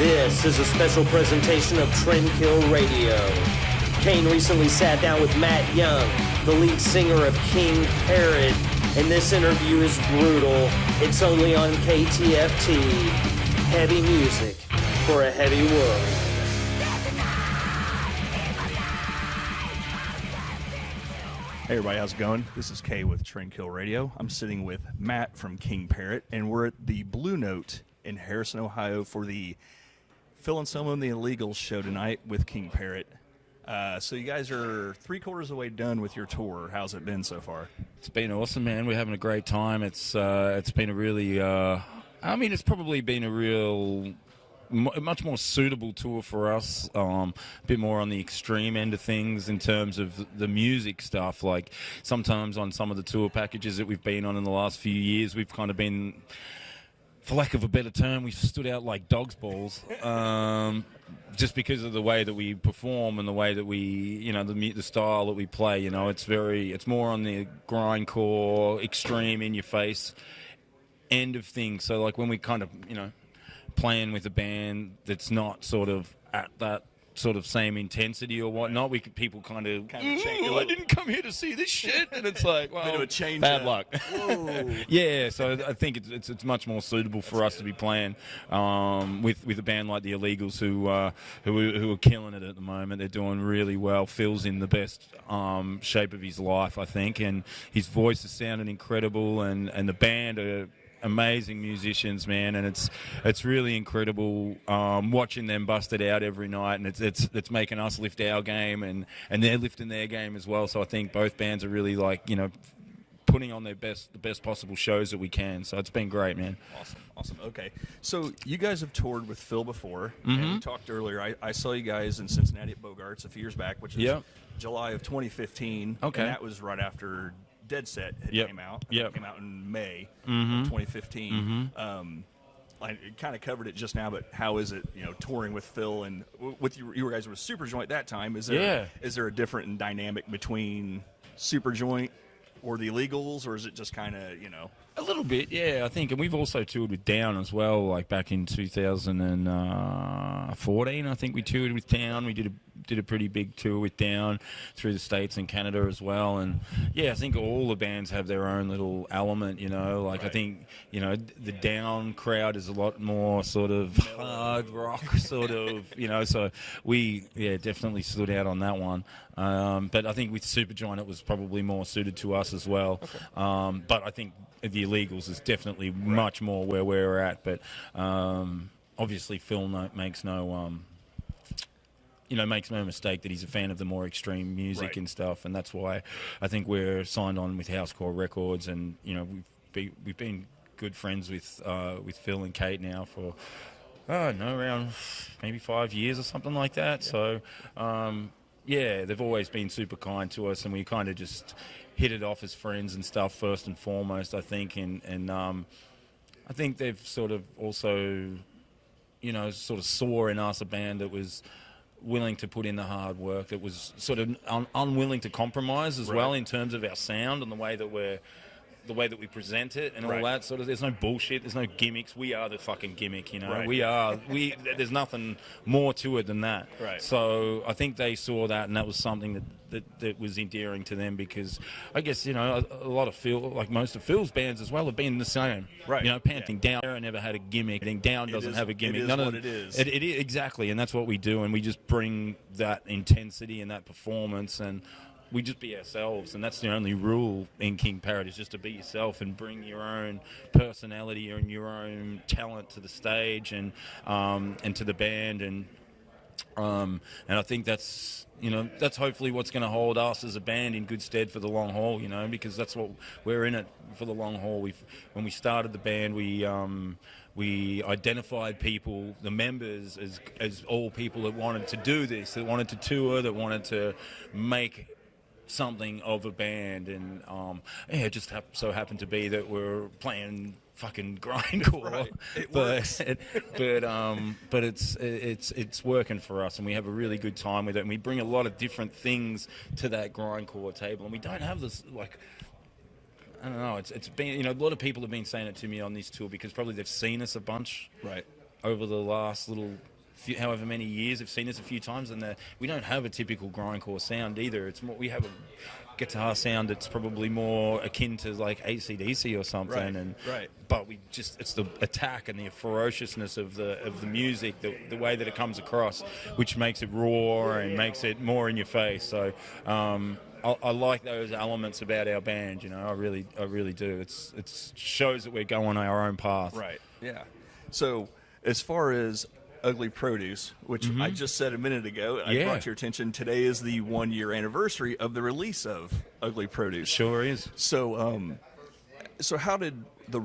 This is a special presentation of Trendkill Radio. Kane recently sat down with Matt Young, the lead singer of King Parrot, and this interview is brutal. It's only on KTFT. Heavy music for a heavy world. Hey everybody, how's it going? This is Kay with Trendkill Radio. I'm sitting with Matt from King Parrot, and we're at the Blue Note in Harrison, Ohio for the Phil Anselmo and the Illegals show tonight with King Parrot. So you guys are 3/4 of the way done with your tour. How's it been so far? It's been awesome, man. We're having a great time. It's been a really, it's probably been a real, much more suitable tour for us. A bit more on the extreme end of things in terms of the music stuff. Like sometimes on some of the tour packages that we've been on in the last few years, we've kind of been, for lack of a better term, we've stood out like dog's balls, just because of the way that we perform and the way that we, the style that we play. It's more on the grindcore, extreme, in your face end of things. So like when we kind of, playing with a band that's not sort of at that sort of same intensity or whatnot, people kind of I didn't come here to see this shit, and it's like, well, bit of a change bad luck. Whoa. Yeah, so I think it's much more suitable for us to be playing with a band like the Illegals who are killing it at the moment. They're doing really well. Phil's in the best shape of his life, I think, and his voice is sounding incredible, and the band are amazing musicians, man, and it's really incredible watching them bust it out every night, and it's making us lift our game, and they're lifting their game as well. So I think both bands are really putting on the best possible shows that we can. So it's been great, man. Awesome. Okay, so you guys have toured with Phil before, and we talked earlier. I saw you guys in Cincinnati at Bogart's a few years back, which is July of 2015. Okay, and that was right after Dead Set came out. It came out in May of 2015. I kind of covered it just now, but how is it, touring with Phil and with you guys with Superjoint that time? Is there a different dynamic between Superjoint or the Illegals, or is it just kind of, A little bit, yeah, I think. And we've also toured with Down as well, like back in 2014, I think we toured with Down. We did a pretty big tour with Down through the States and Canada as well. And, yeah, I think all the bands have their own little element, Like, right. I think, the Down crowd is a lot more sort of hard rock sort of, So we, definitely stood out on that one. But I think with Superjoint, it was probably more suited to us as well. Okay. But I think the Illegals is definitely much more where we're at. But obviously Phil makes no mistake that he's a fan of the more extreme music and stuff, and that's why I think we're signed on with Housecore Records, and we've been good friends with Phil and Kate now for around maybe 5 years or something like that. Yeah. So they've always been super kind to us, and we kind of just hit it off as friends and stuff first and foremost, I think, and I think they've sort of also sort of saw in us a band that was willing to put in the hard work, that was sort of unwilling to compromise as well in terms of our sound and the way that we present it and all that sort of. There's no bullshit, there's no gimmicks. We are the fucking gimmick, there's nothing more to it than that. Right. So I think they saw that, and that was something that was endearing to them, because I guess a lot of Phil, like most of Phil's bands as well, have been the same. Right. Panting Down never had a gimmick. Down doesn't have a gimmick. It is what it is. It is exactly, and that's what we do, and we just bring that intensity and that performance, and we just be ourselves, and that's the only rule in King Parrot, is just to be yourself and bring your own personality and your own talent to the stage and to the band, and I think that's hopefully what's going to hold us as a band in good stead for the long haul, because that's what we're in it for, the long haul. When we started the band, we identified people, the members, as all people that wanted to do this, that wanted to tour, that wanted to make something of a band, and it just so happened to be that we're playing fucking grindcore. Right. It works. But it's working for us, and we have a really good time with it, and we bring a lot of different things to that grindcore table, and we don't have this I don't know, it's been, a lot of people have been saying it to me on this tour, because probably they've seen us a bunch over the last little however many years, have seen us a few times, and we don't have a typical grindcore sound either. It's more, we have a guitar sound that's probably more akin to like AC/DC or something, but it's the attack and the ferociousness of the music, the way that it comes across, which makes it raw and makes it more in your face. So I like those elements about our band, you know. I really do. It shows that we're going our own path. Right. Yeah. So as far as Ugly Produce, which I just said a minute ago, I brought your attention. Today is the 1-year anniversary of the release of Ugly Produce. Sure is. So, so how did the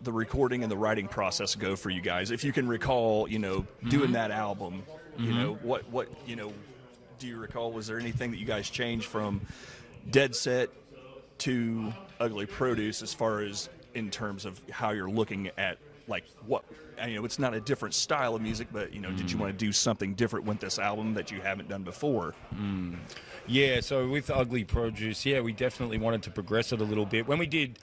recording and the writing process go for you guys? If you can recall, you know, doing that album, you know, what you know, do you recall? Was there anything that you guys changed from Dead Set to Ugly Produce as far as in terms of how you're looking at, like, what, you know, it's not a different style of music, but, you know, did you want to do something different with this album that you haven't done before? Yeah, so with Ugly Produce, we definitely wanted to progress it a little bit. When we did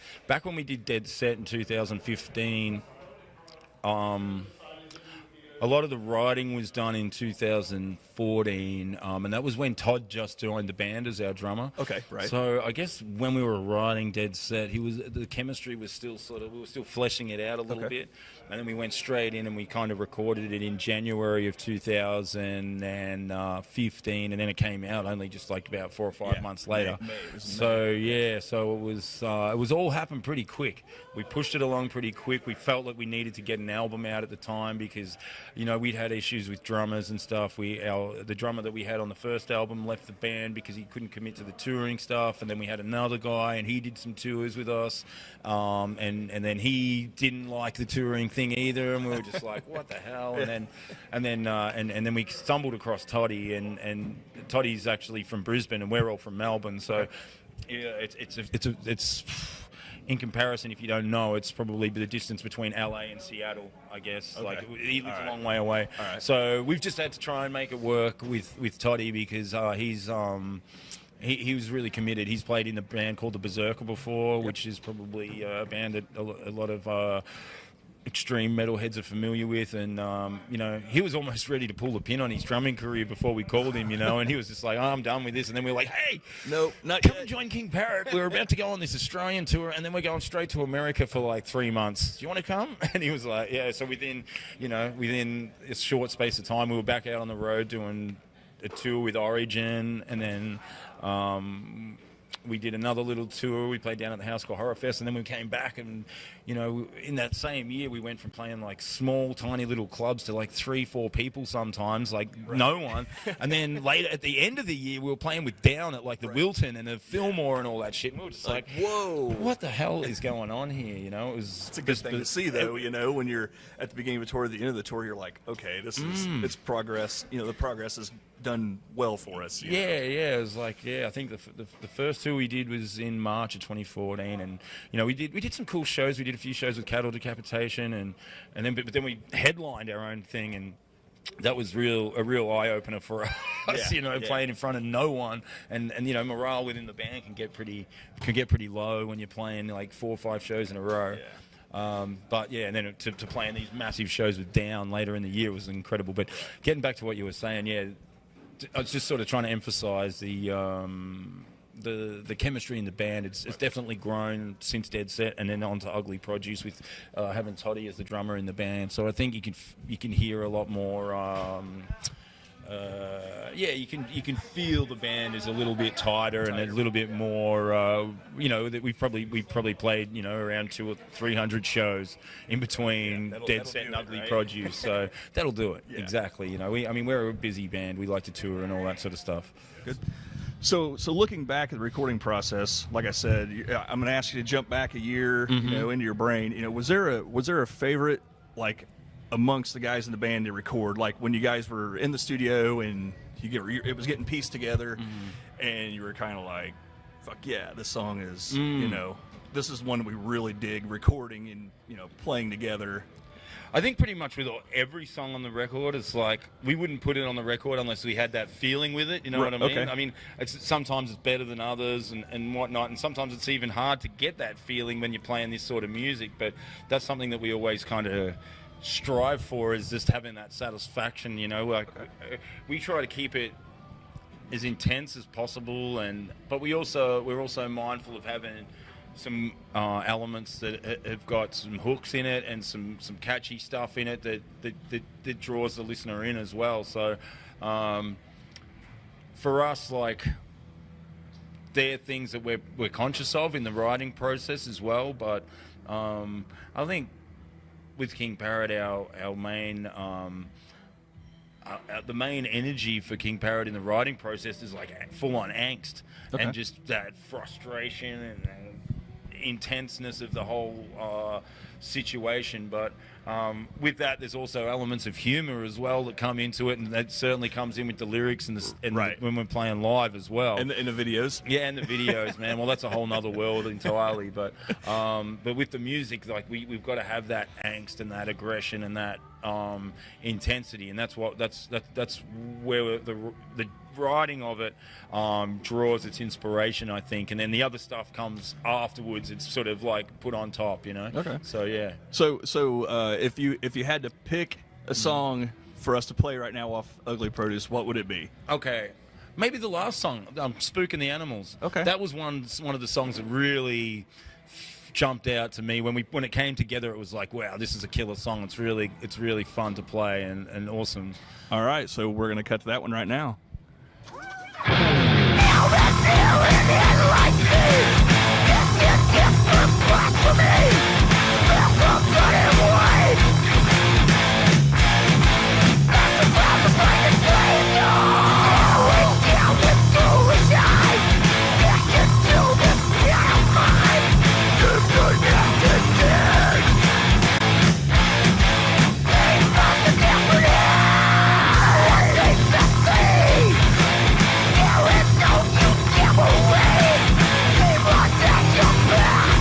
Dead Set in 2015, a lot of the writing was done in 2014, and that was when Todd just joined the band as our drummer. Okay, right. So I guess when we were writing Dead Set, the chemistry was still we were still fleshing it out a little bit, and then we went straight in and we kind of recorded it in January of 2015, and then it came out only just like about 4 or 5 months later. So it was all happened pretty quick. We pushed it along pretty quick. We felt like we needed to get an album out at the time because, you know, we'd had issues with drummers and stuff. The drummer that we had on the first album left the band because he couldn't commit to the touring stuff, and then we had another guy and he did some tours with us, and then he didn't like the touring thing either, and we were just like, what the hell? And then we stumbled across Toddy, and Toddy's actually from Brisbane and we're all from Melbourne, so it's in comparison, if you don't know, it's probably the distance between LA and Seattle, I guess. Like, he lives a long way away. So we've just had to try and make it work with Toddy because he was really committed. He's played in a band called the Berserker before, which is probably a band that a lot of extreme metalheads are familiar with, and you know, he was almost ready to pull the pin on his drumming career before we called him, you know, and he was just like, I'm done with this. And then we were like, hey, no, not come yet. and join King Parrot. We're about to go on this Australian tour, and then we're going straight to America for like 3 months. Do you want to come? And he was like, yeah. So within a short space of time, we were back out on the road doing a tour with Origin, and then we did another little tour. We played down at the House Called Horror Fest, and then we came back, and, you know, in that same year, we went from playing like small, tiny little clubs to like 3-4 people sometimes, like no one. And then later, at the end of the year, we were playing with Down at like the Wilton and the Fillmore and all that shit. And we were just like, whoa, what the hell is going on here? You know, it's a good thing to see, though. You know, when you're at the beginning of a tour, at the end of the tour, you're like, okay, this is it's progress. You know, the progress is done well for us. It was like, I think the first tour we did was in March of 2014, and, you know, we did some cool shows. We did a few shows with Cattle Decapitation, and then we headlined our own thing, and that was a real eye opener for us. Playing in front of no one, and you know, morale within the band can get pretty low when you're playing like 4 or 5 shows in a row. But and then to play in these massive shows with Down later in the year was incredible. But getting back to what you were saying, I was just sort of trying to emphasize the chemistry in the band. It's definitely grown since Dead Set, and then on to Ugly Produce with having Toddy as the drummer in the band. So I think you can hear a lot more. You can feel the band is a little bit tighter and a little bit more. That we probably played, you know, around 200 or 300 shows in between Dead Set and Ugly Produce. So that'll do it. Exactly. You know, we're a busy band. We like to tour and all that sort of stuff. Good. So looking back at the recording process, like I said, I'm going to ask you to jump back a year, you know, into your brain. You know, was there a favorite, like, amongst the guys in the band to record, like when you guys were in the studio and it was getting pieced together, and you were kind of like, fuck yeah, this song is, you know, this is one we really dig recording and, you know, playing together? I think pretty much with every song on the record, it's like we wouldn't put it on the record unless we had that feeling with it. You know what I mean? Okay. I mean, sometimes it's better than others and whatnot, and sometimes it's even hard to get that feeling when you're playing this sort of music. But that's something that we always kind of strive for is just having that satisfaction. Like we try to keep it as intense as possible, but we're also mindful of having some elements that have got some hooks in it and some catchy stuff in it that draws the listener in as well. So for us, like, they're things that we're conscious of in the writing process as well. But I think with King Parrot, our main the main energy for King Parrot in the writing process is like full-on angst and just that frustration and intenseness of the whole situation. But with that, there's also elements of humor as well that come into it, and that certainly comes in with the lyrics and when we're playing live as well. And the videos. Yeah, and the videos, man. Well, that's a whole nother world entirely. But with the music, like we've got to have that angst and that aggression and that intensity, and that's where the writing of it draws its inspiration, I think, and then the other stuff comes afterwards. It's sort of like put on top, Okay. So yeah. So if you had to pick a song for us to play right now off Ugly Produce, what would it be? Okay, maybe the last song, "Spooking the Animals." Okay. That was one of the songs that really jumped out to me when it came together. It was like, wow, this is a killer song. It's really fun to play and awesome. All right, so we're gonna cut to that one right now. Now that feeling is like me, this is different blasphemy. Welcome to the void. That's about to find a slave tearing down with foolish eyes. Connected to this piano mind, disconnected dead. They must have never what seems to see. There is no new devil way. They run at your back.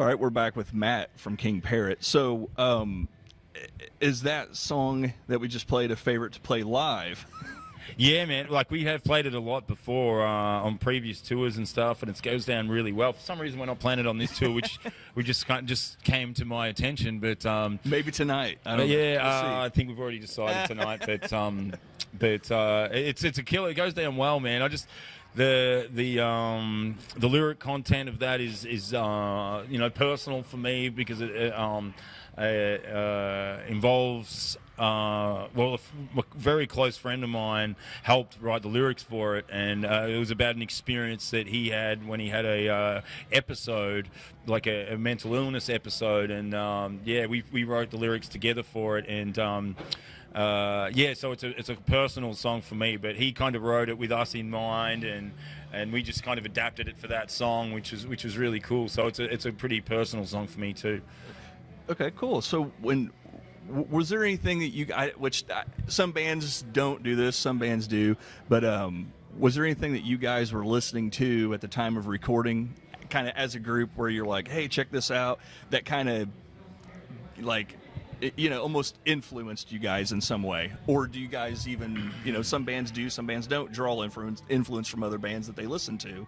All right, we're back with Matt from King Parrot. So, is that song that we just played a favorite to play live? Yeah, man. Like, we have played it a lot before on previous tours and stuff, and it goes down really well. For some reason, we're not playing it on this tour, which we just came to my attention. But maybe tonight. I don't know. We'll I think we've already decided tonight. But it's a killer. It goes down well, man. I just the lyric content of that is personal for me because it involves. A very close friend of mine helped write the lyrics for it, and it was about an experience that he had when he had a episode, like a mental illness episode, and we wrote the lyrics together for it, and so it's a personal song for me, but he kind of wrote it with us in mind, and we just kind of adapted it for that song, which was really cool. So it's a pretty personal song for me too. Okay, cool. So was there anything that some bands don't do this, some bands do, but was there anything that you guys were listening to at the time of recording, kind of as a group, where you're like, hey, check this out, that kind of almost influenced you guys in some way? Or do you guys even, some bands do, some bands don't draw influence from other bands that they listen to?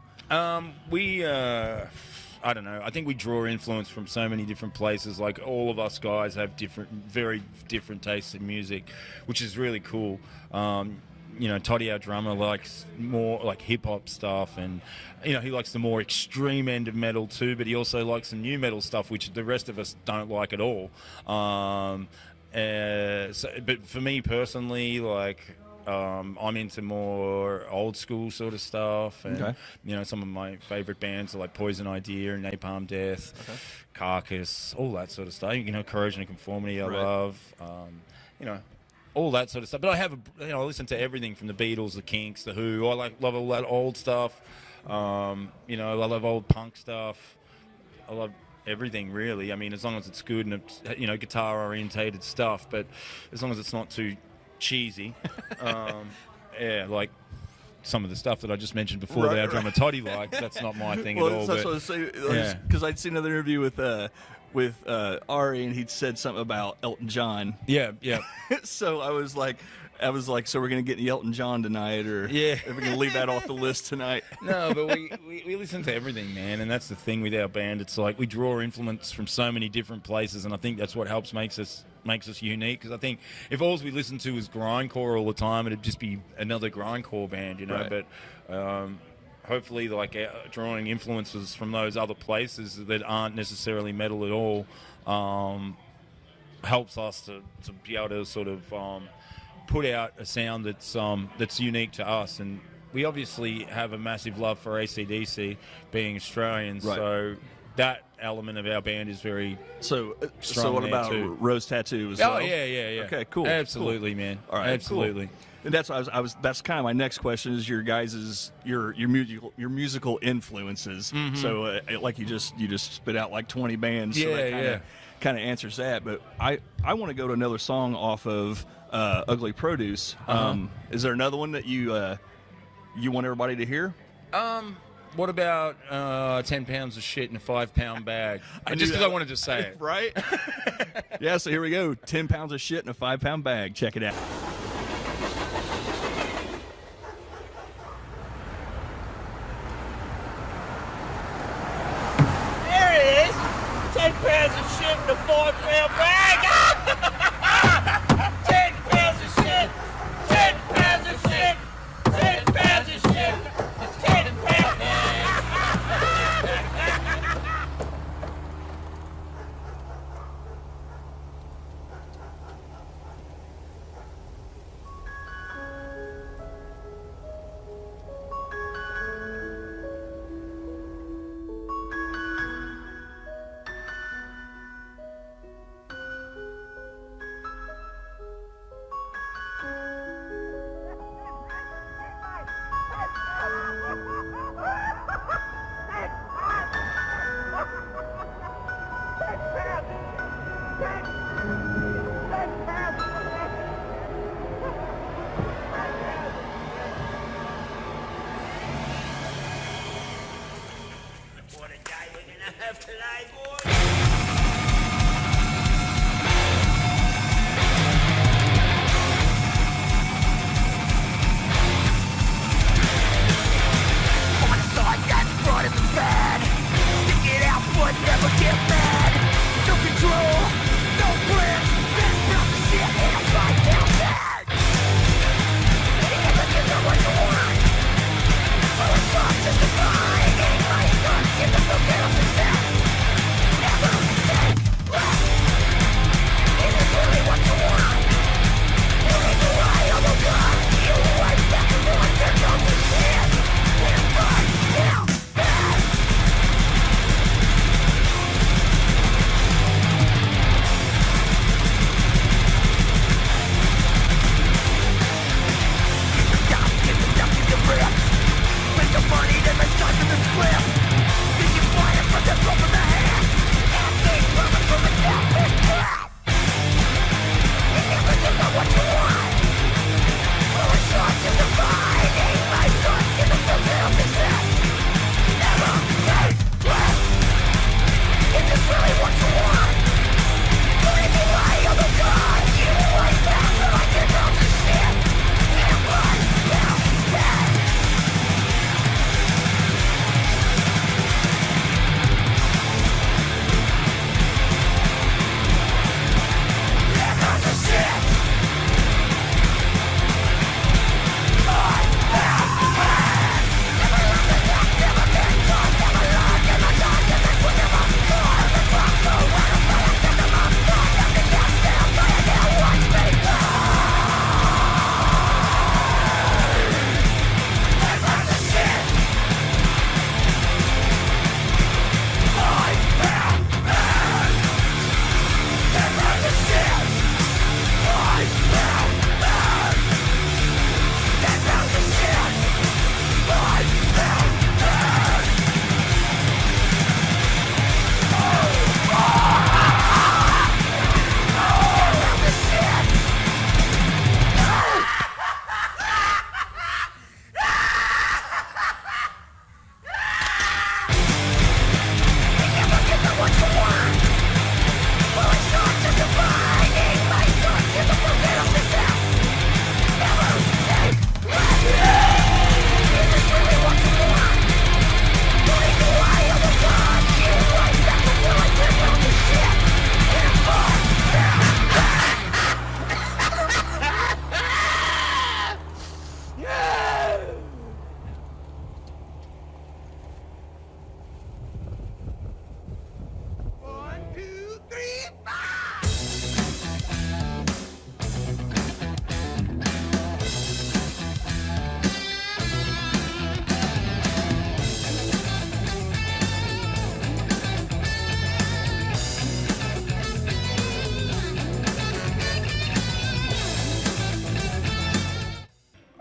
I don't know. I think we draw influence from so many different places. Like, all of us guys have very different tastes in music, which is really cool. Toddy, our drummer, likes more like hip-hop stuff, and he likes the more extreme end of metal too, but he also likes some new metal stuff, which the rest of us don't like at all. But for me personally, I'm into more old school sort of stuff, and some of my favorite bands are like Poison Idea, Napalm Death, Carcass, all that sort of stuff. Corrosion of Conformity, I love. All that sort of stuff. But I listen to everything from the Beatles, the Kinks, the Who. I love all that old stuff. I love old punk stuff. I love everything, really. I mean, as long as it's good and it's, guitar orientated stuff, but as long as it's not too cheesy. Like some of the stuff that I just mentioned before that our drummer Toddy likes, that's not my thing at all. That's what I was saying, because I'd seen another interview with Ari, and he'd said something about Elton John. Yeah. So I was like, so we're gonna get the Elton John tonight, or are we gonna leave that off the list tonight? No, but we listen to everything, man, and that's the thing with our band. It's like we draw influence from so many different places, and I think that's what makes us unique. Because I think if all we listened to was grindcore all the time, it'd just be another grindcore band, Right. But hopefully, drawing influences from those other places that aren't necessarily metal at all helps us to be able to sort of put out a sound that's unique to us. And we obviously have a massive love for AC/DC, being Australians, right. So that element of our band is very strong. So what about too. Rose Tattoo as well? Oh yeah. Okay, cool. Absolutely, cool. Man. All right, absolutely. Cool. And that's what that's kind of my next question, is your guys's your musical influences. Mm-hmm. So like you just spit out like 20 bands. So that kind of answers that. But I want to go to another song off of Ugly Produce. Is there another one that you want everybody to hear? What about 10 pounds of shit in a 5-pound bag? Just because I wanted to say it. Right? Yeah, so here we go. 10 pounds of shit in a 5-pound bag. Check it out. There it is. 10 pounds of shit in a 5-pound bag. 10 pounds of shit. 10 pounds of shit. 10 pounds of shit. 10 pounds.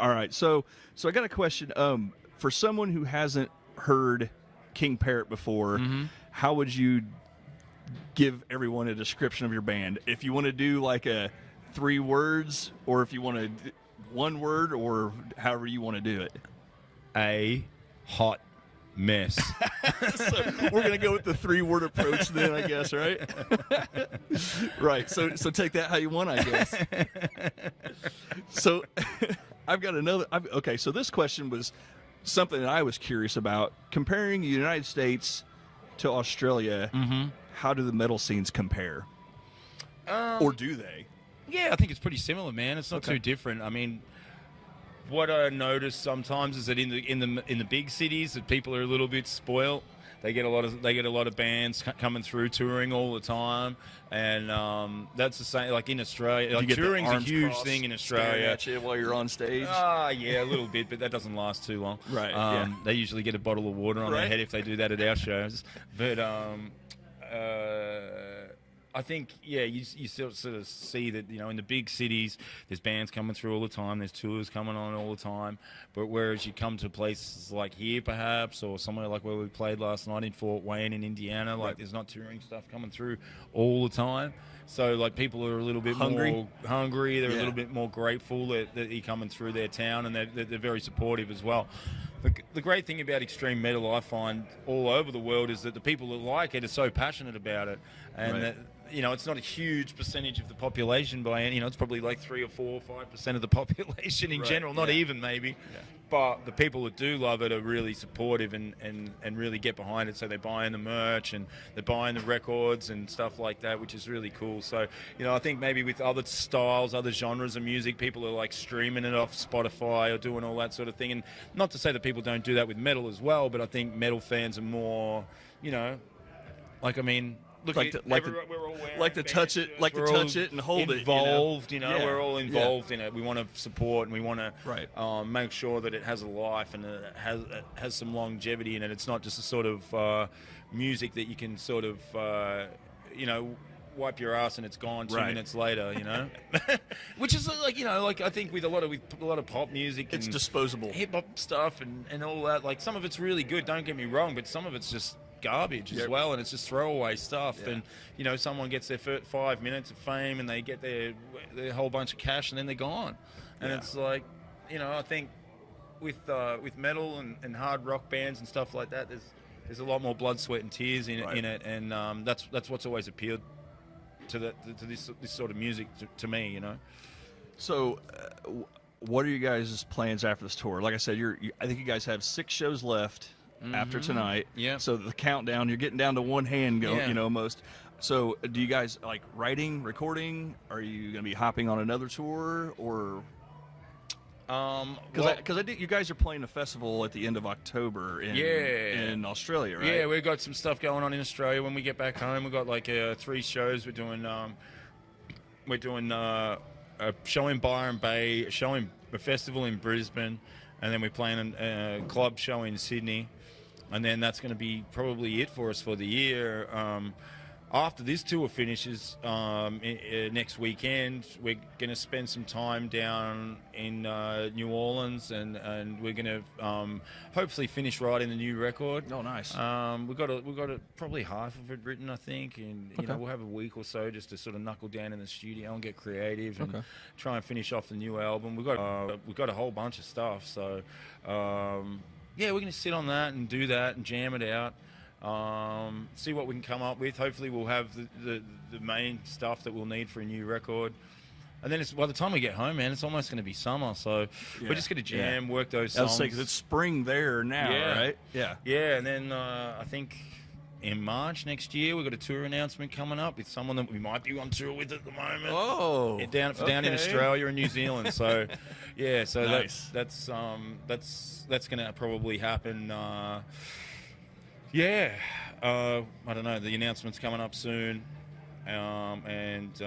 All right. So I got a question. For someone who hasn't heard King Parrot before, how would you give everyone a description of your band? If you want to do like a 3 words, or if you want to 1 word, or however you want to do it. A hot mess. So we're gonna go with the 3-word approach then, I guess, right? Right. So take that how you want, I guess. So I've got another. Okay. So this question was something that I was curious about. Comparing the United States to Australia, how do the metal scenes compare, or do they? Yeah, I think it's pretty similar, man. It's not too different. I mean, what I notice sometimes is that in the big cities, that people are a little bit spoiled. They get a lot of bands coming through, touring all the time, and that's the same. Like in Australia, like touring's a huge thing in Australia. At you while you're on stage. Yeah, a little bit, but that doesn't last too long. Right. They usually get a bottle of water on their head if they do that at our shows. But I think, you sort of see that, in the big cities, there's bands coming through all the time, there's tours coming on all the time, but whereas you come to places like here, perhaps, or somewhere like where we played last night in Fort Wayne in Indiana, like there's not touring stuff coming through all the time. So, like, people are a little bit more hungry, they're a little bit more grateful that you're coming through their town, and they're very supportive as well. The great thing about extreme metal, I find, all over the world, is that the people that like it are so passionate about it, and that, it's not a huge percentage of the population by any, it's probably like 3 or 4 or 5% of the population in general, not even maybe. Yeah. But the people that do love it are really supportive and really get behind it. So they're buying the merch and they're buying the records and stuff like that, which is really cool. So, I think maybe with other styles, other genres of music, people are like streaming it off Spotify or doing all that sort of thing. And not to say that people don't do that with metal as well, but I think metal fans are more, look, like to touch it and hold it. Involved, we're all involved in it. We want to support and we want to make sure that it has a life and it has some longevity in it. It's not just a sort of music that you can sort of, wipe your ass and it's gone 2 minutes later, which is like I think with a lot of pop music, it's disposable, hip hop stuff and all that. Like some of it's really good. Don't get me wrong, but some of it's just garbage as well, and it's just throwaway stuff. And someone gets their 5 minutes of fame and they get their whole bunch of cash and then they're gone. And it's like, I think with metal and hard rock bands and stuff like that, there's a lot more blood, sweat, and tears in it, and that's what's always appealed to this sort of music to me. So, what are you guys' plans after this tour? Like I said, I think you guys have 6 shows left. After tonight, so the countdown, you're getting down to one hand almost. So do you guys like writing, recording? Are you going to be hopping on another tour, or because I think you guys are playing a festival at the end of October in Australia, right? Yeah, we've got some stuff going on in Australia. When we get back home, we've got like 3 shows. We're doing a show in Byron Bay, a festival in Brisbane, and then we're playing a club show in Sydney. And then that's going to be probably it for us for the year. After this tour finishes next weekend, we're going to spend some time down in New Orleans, and we're going to hopefully finish writing the new record. Oh, nice. We've got probably half of it written, I think, and we'll have a week or so just to sort of knuckle down in the studio and get creative and try and finish off the new album. We've got a whole bunch of stuff, so. We're going to sit on that and do that and jam it out, see what we can come up with. Hopefully we'll have the main stuff that we'll need for a new record. And then by the time we get home, man, it's almost going to be summer. So we're just going to jam, work those songs. Because it's spring there now, right? Yeah. Yeah, and then I think in March next year, we've got a tour announcement coming up with someone that we might be on tour with at the moment. Oh, down in Australia and New Zealand. So, nice. that's going to probably happen. I don't know. The announcement's coming up soon, it's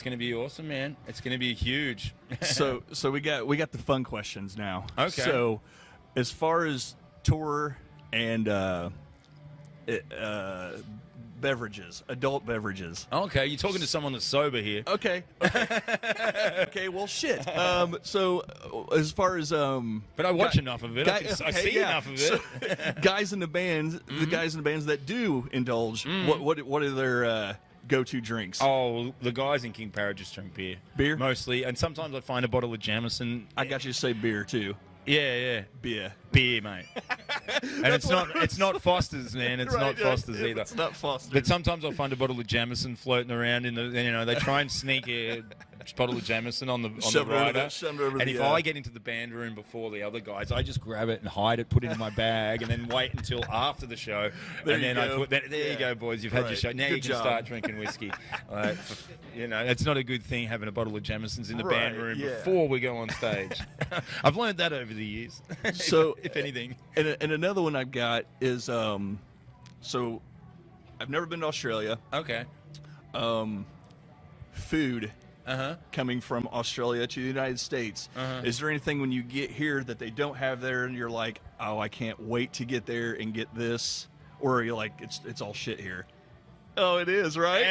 going to be awesome, man. It's going to be huge. so we got the fun questions now. Okay. So, as far as tour and beverages, adult beverages. Okay, you're talking to someone that's sober here. Okay. Okay, well, shit. So, as far as but I watch enough of it. I see enough of it. So, guys in the bands, the guys in the bands that do indulge, what are their go-to drinks? Oh, the guys in King Parrot just drink beer. Beer? Mostly, and sometimes I find a bottle of Jameson. I got you to say beer too. Yeah. Beer, mate. And it's not Foster's, man. It's not Foster's either. It's not Foster's. But sometimes I'll find a bottle of Jameson floating around in the. They try and sneak a bottle of Jameson on the rider. And if I get into the band room before the other guys, I just grab it and hide it, put it in my bag, and then wait until after the show. There you go, boys. You've had your show. Now you can start drinking whiskey. It's not a good thing having a bottle of Jamesons in the band room before we go on stage. I've learned that over the years. So, if anything. And another one I've got is so I've never been to Australia. Okay. Food. Coming from Australia to the United States. Is there anything when you get here that they don't have there and you're like, oh, I can't wait to get there and get this? Or are you like, it's all shit here? Oh, it is, right?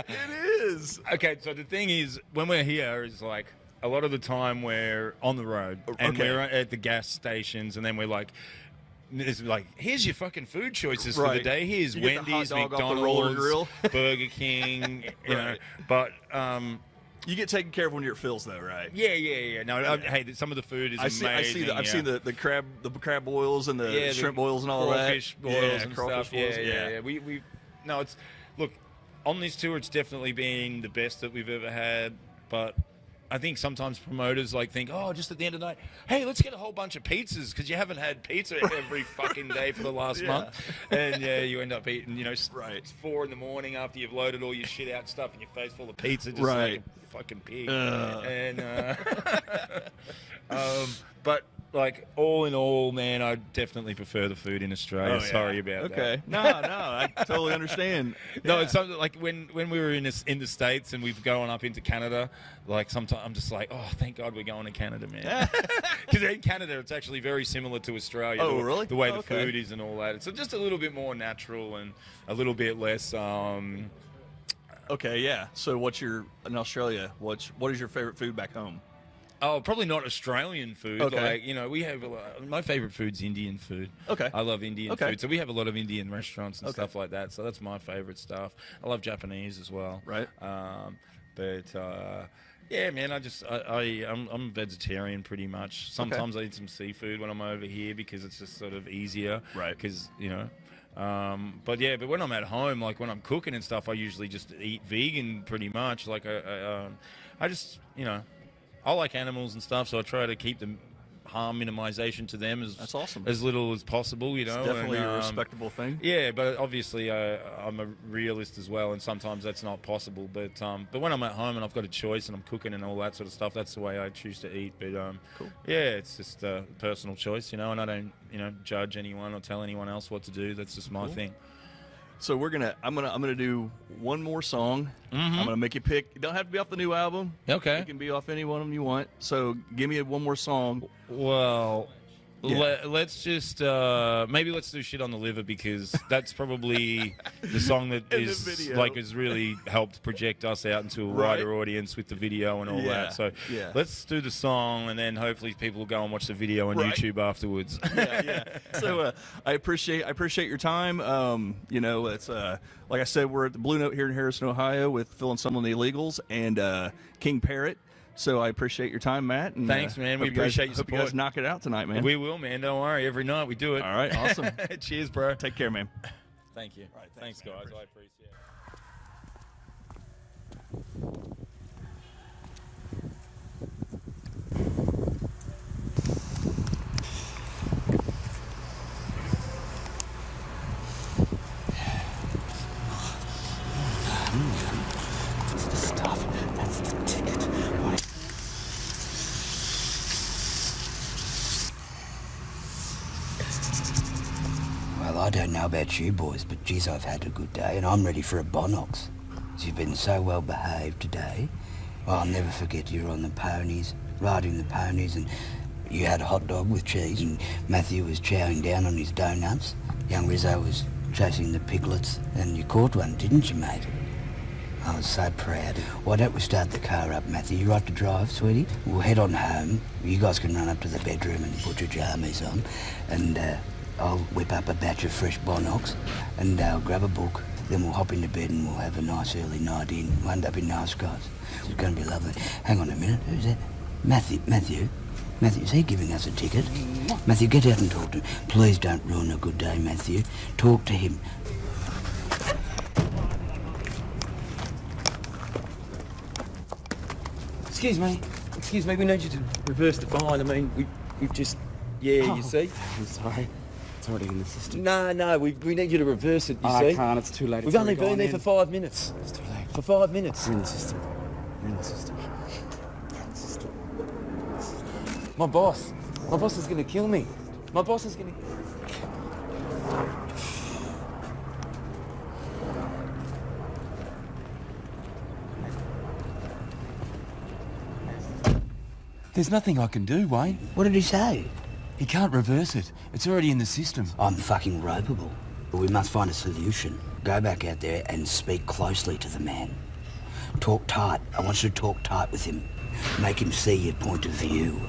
It is. Okay, so the thing is, when we're here, is like, a lot of the time we're on the road and we're at the gas stations, and then we're like, it's like, here's your fucking food choices for the day. Here's Wendy's, McDonald's, Roller Grill, Burger King, you know. But you get taken care of when you're at Phil's, though, right? Yeah. No, hey, some of the food is amazing. I've seen the crab boils and the shrimp boils and all that. Crawfish boils and stuff. Yeah. Look, on this tour, it's definitely been the best that we've ever had, but I think sometimes promoters think, just at the end of the night, hey, let's get a whole bunch of pizzas because you haven't had pizza every fucking day for the last month. And you end up eating, it's 4 a.m. after you've loaded all your shit out and stuff and your face full of pizza, just like a fucking pig. But all in all, man, I definitely prefer the food in Australia. Sorry about that. Okay. No, I totally understand. No, it's something like when we were in the States and we've gone up into Canada, sometimes I'm just like, oh, thank God we're going to Canada, man. Because in Canada, it's actually very similar to Australia. Oh, really? The way the food is and all that. It's just a little bit more natural and a little bit less... Okay, yeah. So in Australia, what is your favorite food back home? Oh, probably not Australian food. Okay. We have my favorite food's Indian food. Okay. I love Indian food. So we have a lot of Indian restaurants and stuff like that. So that's my favorite stuff. I love Japanese as well. Right. Yeah, man, I'm vegetarian pretty much. Sometimes I eat some seafood when I'm over here because it's just sort of easier. Right. Because, but when I'm at home, when I'm cooking and stuff, I usually just eat vegan pretty much. I just, I like animals and stuff, so I try to keep the harm minimization to them That's awesome. as little as possible, It's definitely a respectable thing. Yeah, but obviously I'm a realist as well, and sometimes that's not possible. But when I'm at home and I've got a choice and I'm cooking and all that sort of stuff, that's the way I choose to eat. But cool. Yeah, it's just a personal choice, and I don't judge anyone or tell anyone else what to do. That's just my thing. So I'm gonna do one more song. I'm gonna make you pick. It don't have to be off the new album. Okay. It can be off any one of them you want. So give me one more song. Well, let's just maybe let's do Shit on the Liver, because that's probably the song that has really helped project us out into a wider audience with the video and all that. So let's do the song, and then hopefully people will go and watch the video on YouTube afterwards. So I appreciate your time. It's like I said, we're at the Blue Note here in Harrison, Ohio, with Phil Anselmo and the Illegals and King Parrot. So I appreciate your time, Matt. And, thanks, man. We appreciate your support. Hope you guys knock it out tonight, man. We will, man. Don't worry. Every night we do it. All right. Awesome. Cheers, bro. Take care, man. Thank you. All right, thanks, guys. I appreciate it. That's the stuff. That's the ticket. Well, I don't know about you boys, but geez, I've had a good day, and I'm ready for a Bonox. You've been so well behaved today. Well, I'll never forget you were on the ponies, riding the ponies, and you had a hot dog with cheese, and Matthew was chowing down on his donuts. Young Rizzo was chasing the piglets, and you caught one, didn't you, mate? I was so proud. Why don't we start the car up, Matthew? You right to drive, sweetie? We'll head on home. You guys can run up to the bedroom and put your jammies on, and I'll whip up a batch of fresh Bonox, and I'll grab a book. Then we'll hop into bed and we'll have a nice early night in. We'll end up in nice skies. It's going to be lovely. Hang on a minute. Who's that? Matthew, is he giving us a ticket? Matthew, get out and talk to him. Please don't ruin a good day, Matthew. Talk to him. Excuse me, we need you to reverse the fine. I mean, we've just... Yeah, you see? I'm sorry. It's already in the system. No, we need you to reverse it, you see? I can't, it's too late. We've only been there for 5 minutes. It's too late. For 5 minutes. You're in the system. My boss is going to kill me. My boss is going to... There's nothing I can do, Wayne. What did he say? He can't reverse it. It's already in the system. I'm fucking ropeable, but we must find a solution. Go back out there and speak closely to the man. Talk tight. I want you to talk tight with him. Make him see your point of view.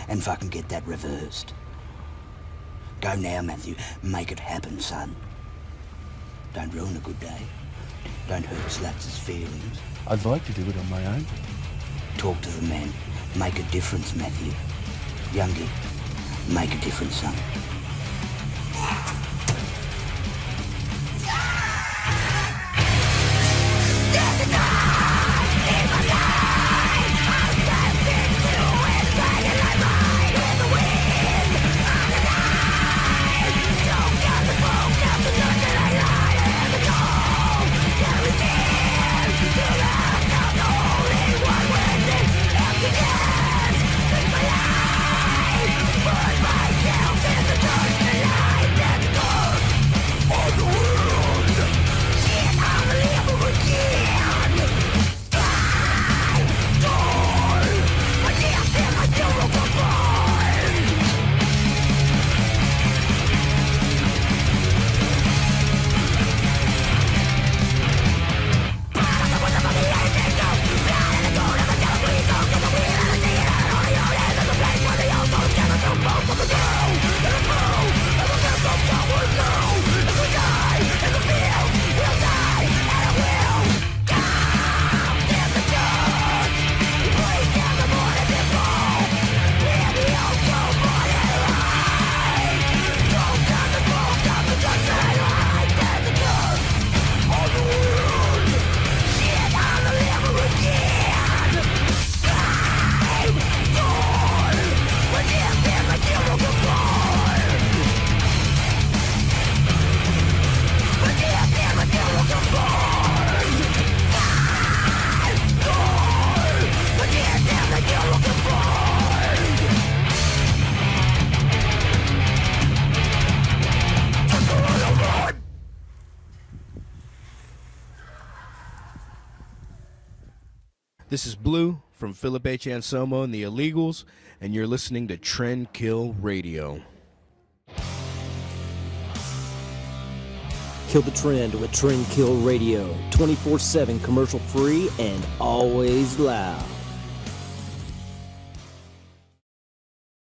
And fucking get that reversed. Go now, Matthew. Make it happen, son. Don't ruin a good day. Don't hurt Slats' feelings. I'd like to do it on my own. Talk to the man. Make a difference, Matthew. Youngie, make a difference, son. This is Blue from Phil Anselmo and the Illegals, and you're listening to Trendkill Radio. Kill the trend with Trendkill Radio. 24/7 commercial free and always loud.